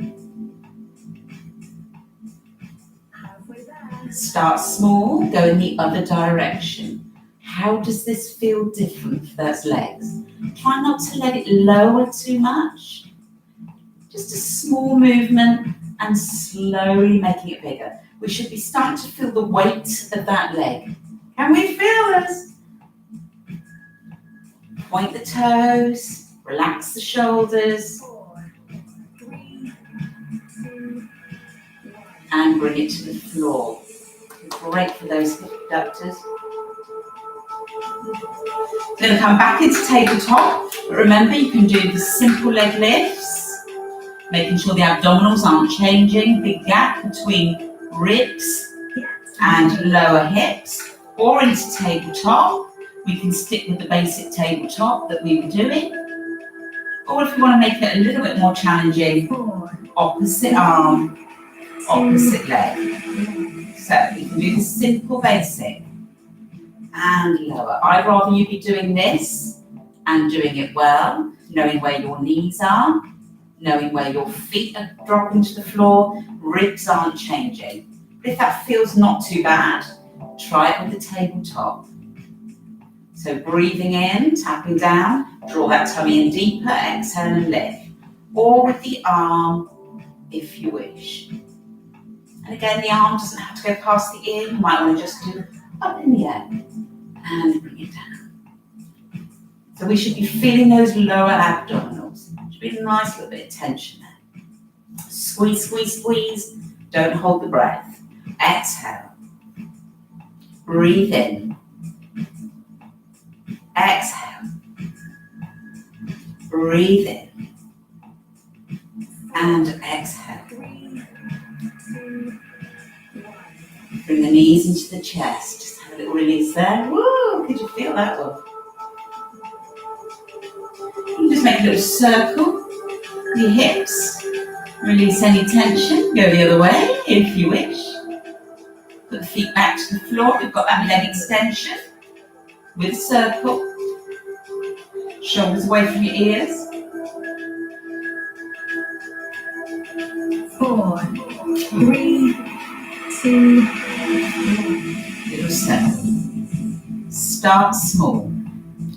Start small, go in the other direction. How does this feel different for those legs? Try not to let it lower too much. Just a small movement and slowly making it bigger. We should be starting to feel the weight of that leg. Can we feel this? Point the toes, relax the shoulders, 4, 3, 2, and bring it to the floor. Great for those hip abductors. Then come back into tabletop. But remember, you can do the simple leg lifts, making sure the abdominals aren't changing. Big gap between ribs and lower hips. Or into tabletop. We can stick with the basic tabletop that we were doing. Or if you want to make it a little bit more challenging, 4, opposite arm, opposite leg. So we can do the simple basic and lower. I'd rather you be doing this and doing it well, knowing where your knees are, knowing where your feet are dropping to the floor, ribs aren't changing. But if that feels not too bad, try it with the tabletop. So breathing in, tapping down, draw that tummy in deeper, exhale and lift. Or with the arm, if you wish. And again, the arm doesn't have to go past the ear. You might want to just do up in the air and bring it down. So we should be feeling those lower abdominals. Should be a nice little bit of tension there. Squeeze, squeeze, squeeze. Don't hold the breath. Exhale. Breathe in. Exhale. Breathe in. And exhale. 3, 2, 1. Bring the knees into the chest. Just have a little release there. Woo! Could you feel that one? You just make a little circle with your hips. Release any tension. Go the other way if you wish. Put the feet back to the floor. We've got that leg extension with a circle. Shoulders away from your ears. 4, 3, 2, 1. Little circle. Start small.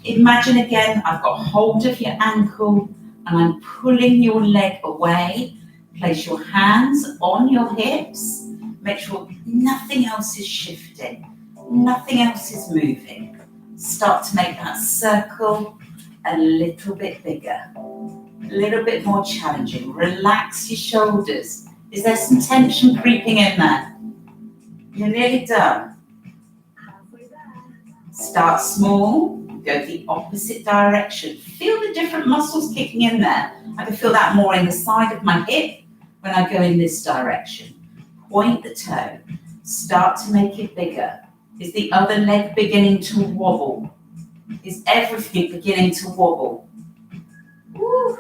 Imagine again, I've got hold of your ankle and I'm pulling your leg away. Place your hands on your hips. Make sure nothing else is shifting. Nothing else is moving. Start to make that circle a little bit bigger. A little bit more challenging. Relax your shoulders. Is there some tension creeping in there? You're nearly done. Halfway there. Start small, go the opposite direction. Feel the different muscles kicking in there. I can feel that more in the side of my hip when I go in this direction. Point the toe. Start to make it bigger. Is the other leg beginning to wobble? Is everything beginning to wobble? Woo.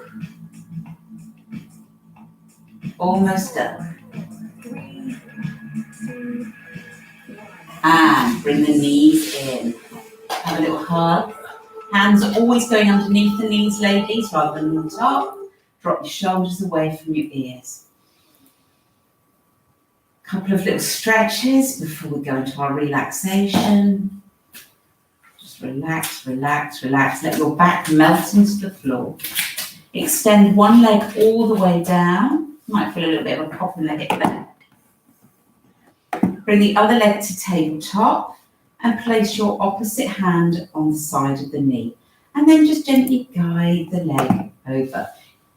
Almost done. 3, 2, 1. And bring the knees in. Have a little hug. Hands are always going underneath the knees, ladies, rather than on top. Drop your shoulders away from your ears. Couple of little stretches before we go into our relaxation. Just relax, relax, relax. Let your back melt into the floor. Extend one leg all the way down. Might feel a little bit of a pop in the hip there. Bring the other leg to tabletop and place your opposite hand on the side of the knee. And then just gently guide the leg over.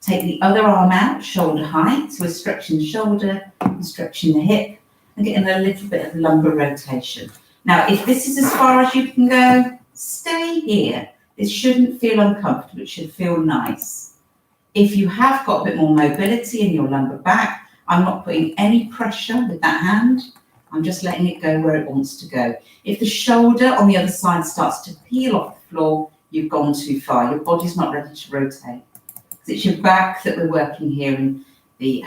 Take the other arm out, shoulder height. So we're stretching the shoulder, and stretching the hip, and getting a little bit of lumbar rotation. Now, if this is as far as you can go, stay here. This shouldn't feel uncomfortable, it should feel nice. If you have got a bit more mobility in your lumbar back, I'm not putting any pressure with that hand. I'm just letting it go where it wants to go. If the shoulder on the other side starts to peel off the floor, you've gone too far. Your body's not ready to rotate. It's your back that we're working here, and the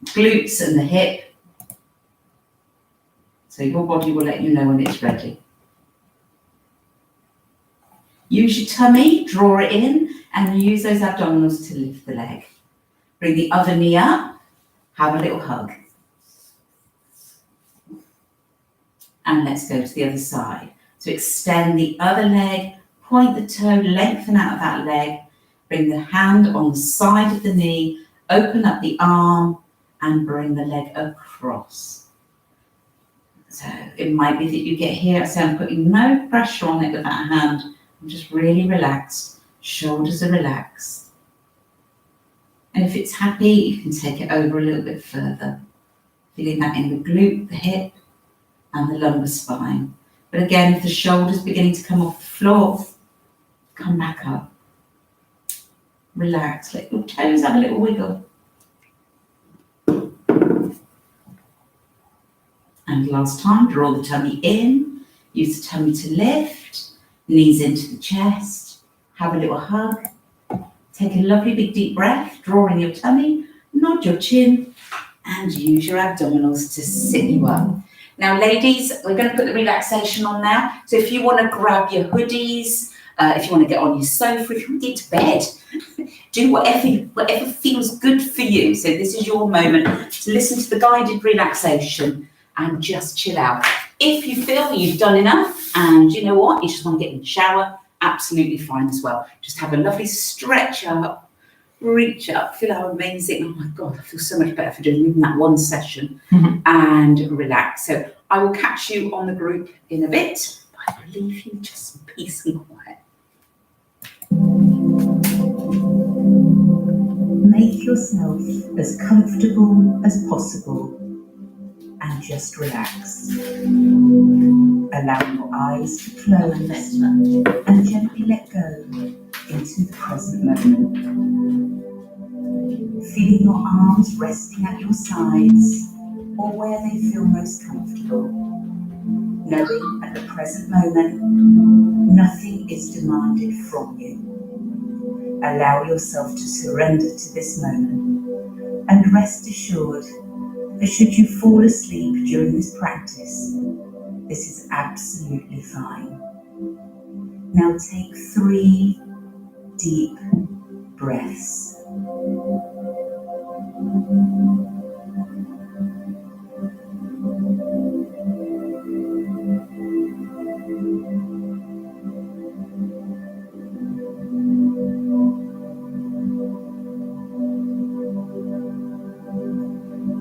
glutes and the hip. So your body will let you know when it's ready. Use your tummy, draw it in, and use those abdominals to lift the leg. Bring the other knee up, have a little hug. And let's go to the other side. So extend the other leg, point the toe, lengthen out of that leg, bring the hand on the side of the knee, open up the arm and bring the leg across. So it might be that you get here, so I'm putting no pressure on it with that hand. I'm just really relaxed, shoulders are relaxed. And if it's happy, you can take it over a little bit further. Feeling that in the glute, the hip, and the lumbar spine. But again, if the shoulders beginning to come off the floor, come back up. Relax, let your toes have a little wiggle. And last time, draw the tummy in, use the tummy to lift, knees into the chest, have a little hug. Take a lovely big deep breath, draw in your tummy, nod your chin, and use your abdominals to sit you up. Now, ladies, we're going to put the relaxation on now. So if you want to grab your hoodies, if you want to get on your sofa, if you want to get to bed, do whatever feels good for you. So this is your moment to listen to the guided relaxation and just chill out. If you feel you've done enough and you know what, you just want to get in the shower, absolutely fine as well. Just have a lovely stretch up, reach up, feel how amazing. Oh my God, I feel so much better for doing even that one session and relax. So I will catch you on the group in a bit. I will leave you just some peace and quiet. Make yourself as comfortable as possible and just relax. Allow your eyes to close and gently let go into the present moment. Feeling your arms resting at your sides or where they feel most comfortable. Knowing at the present moment, nothing is demanded from you. Allow yourself to surrender to this moment and rest assured that should you fall asleep during this practice, this is absolutely fine. Now take 3 deep breaths.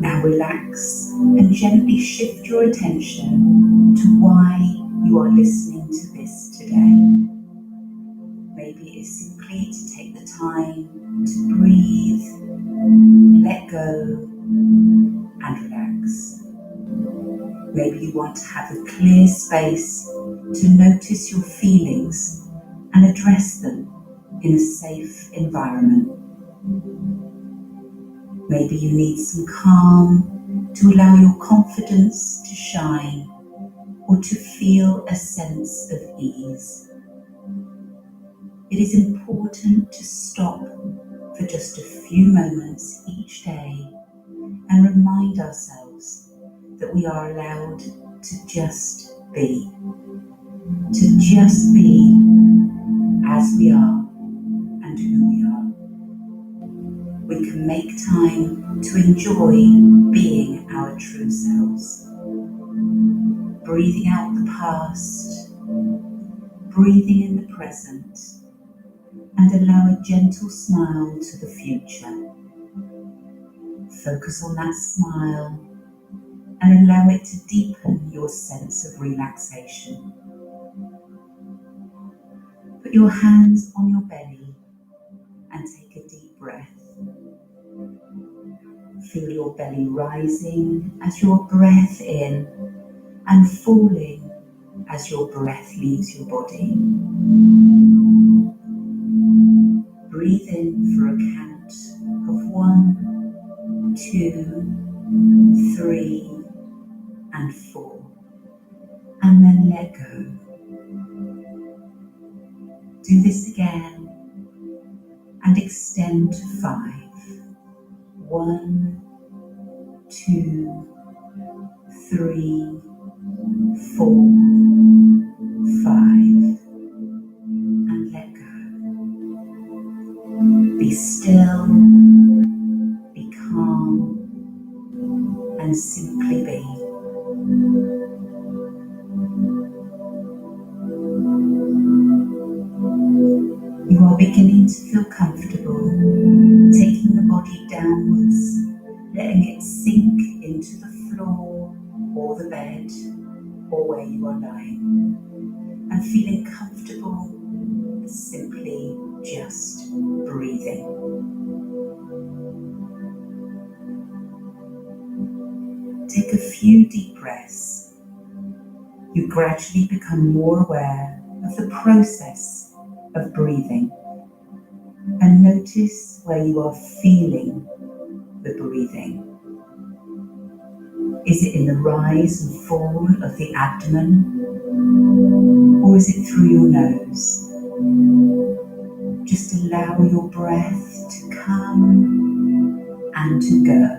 Now relax and gently shift your attention to why you are listening to this today. Maybe it is simply to take the time to breathe, let go, and relax. Maybe you want to have a clear space to notice your feelings and address them in a safe environment. Maybe you need some calm to allow your confidence to shine or to feel a sense of ease. It is important to stop for just a few moments each day and remind ourselves that we are allowed to just be. To just be as we are and who we are. We can make time to enjoy being our true selves. Breathing out the past, breathing in the present, and allow a gentle smile to the future. Focus on that smile and allow it to deepen your sense of relaxation. Put your hands on your belly and take a deep breath. Feel your belly rising as your breath in and falling as your breath leaves your body. Breathe in for a count of 1, 2, 3, and 4, and then let go. Do this again and extend to 5. 1, 2, 3, 4, 5, and let go. Be still, be calm, and simply be. You are beginning to feel comfortable, taking the body downwards, letting it sink into the floor or the bed or where you are lying, and feeling comfortable simply just breathing. Take a few deep breaths. You gradually become more aware of the process of breathing and notice where you are feeling the breathing. Is it in the rise and fall of the abdomen, or is it through your nose? Just allow your breath to come and to go.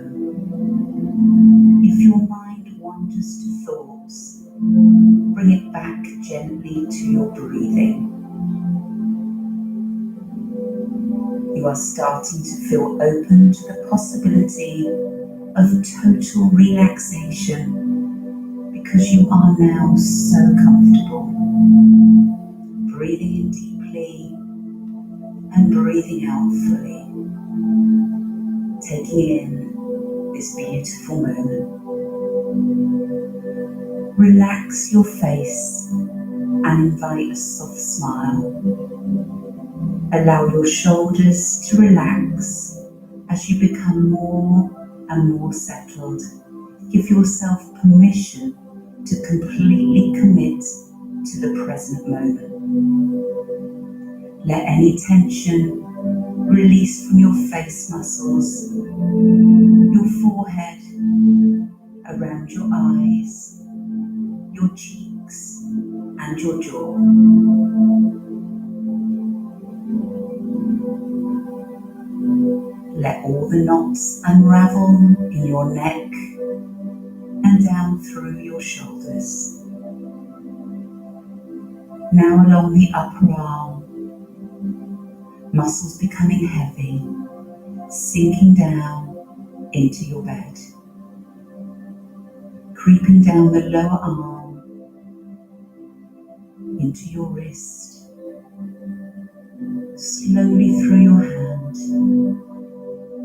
If your mind wanders to thoughts, bring it back gently to your breathing. You are starting to feel open to the possibility of total relaxation because you are now so comfortable. Breathing in deeply and breathing out fully. Taking in this beautiful moment. Relax your face and invite a soft smile. Allow your shoulders to relax as you become more and more settled. Give yourself permission to completely commit to the present moment. Let any tension release from your face muscles, your forehead, around your eyes, your cheeks, and your jaw. Let all the knots unravel in your neck and down through your shoulders. Now along the upper arm, muscles becoming heavy, sinking down into your bed. Creeping down the lower arm, into your wrist, slowly through your hand,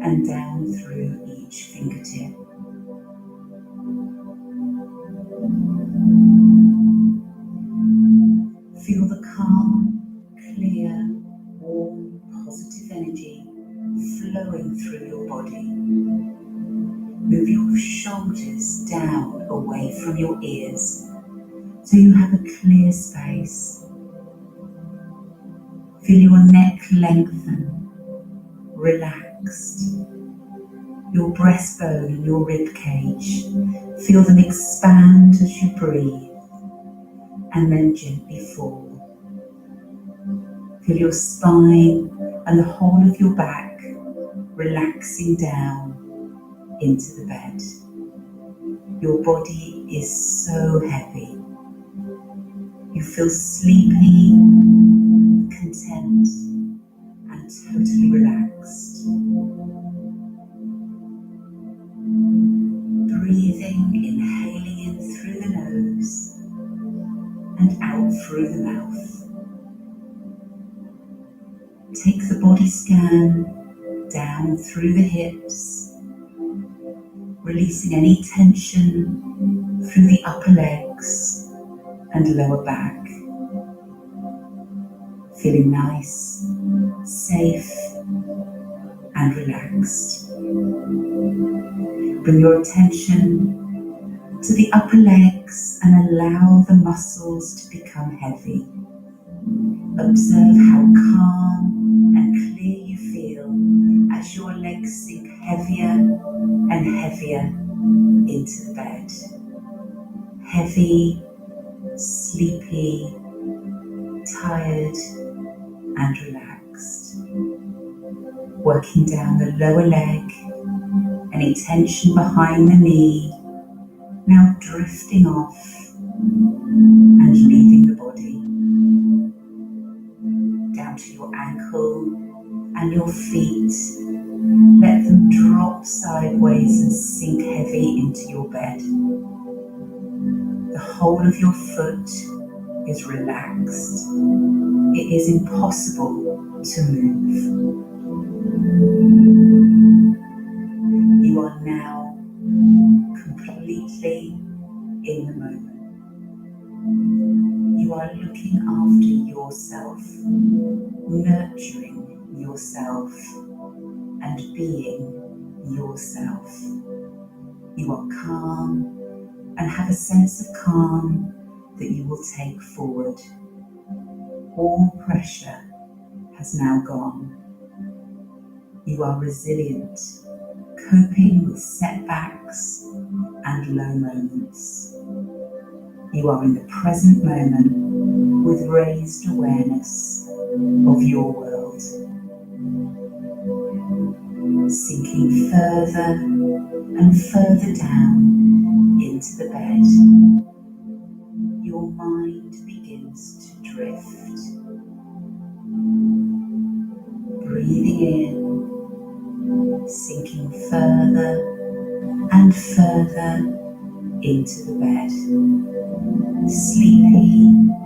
and down through each fingertip. Feel the calm, clear, warm, positive energy flowing through your body. Move your shoulders down away from your ears so you have a clear space. Feel your neck lengthen, relaxed. Your breastbone and your rib cage, feel them expand as you breathe and then gently fall. Feel your spine and the whole of your back relaxing down into the bed. Your body is so heavy. You feel sleepy, content, and totally relaxed. Breathing, inhaling in through the nose and out through the mouth. Take the body scan down through the hips, releasing any tension through the upper legs and lower back. Feeling nice, safe, and relaxed. Bring your attention to the upper legs and allow the muscles to become heavy. Observe how calm and clear you feel as your legs sink heavier and heavier into the bed. Heavy, sleepy, tired, and relaxed. Working down the lower leg, any tension behind the knee, now drifting off and leaving the body. Down to your ankle and your feet. Let them drop sideways and sink heavy into your bed. The whole of your foot is relaxed. It is impossible to move. You are now completely in the moment. You are looking after yourself, nurturing yourself, and being yourself. You are calm and have a sense of calm that you will take forward. All pressure has now gone. You are resilient, coping with setbacks and low moments. You are in the present moment with raised awareness of your world. Sinking further and further down into the bed, your mind begins to drift. Breathing in, sinking further and further into the bed. Sleepy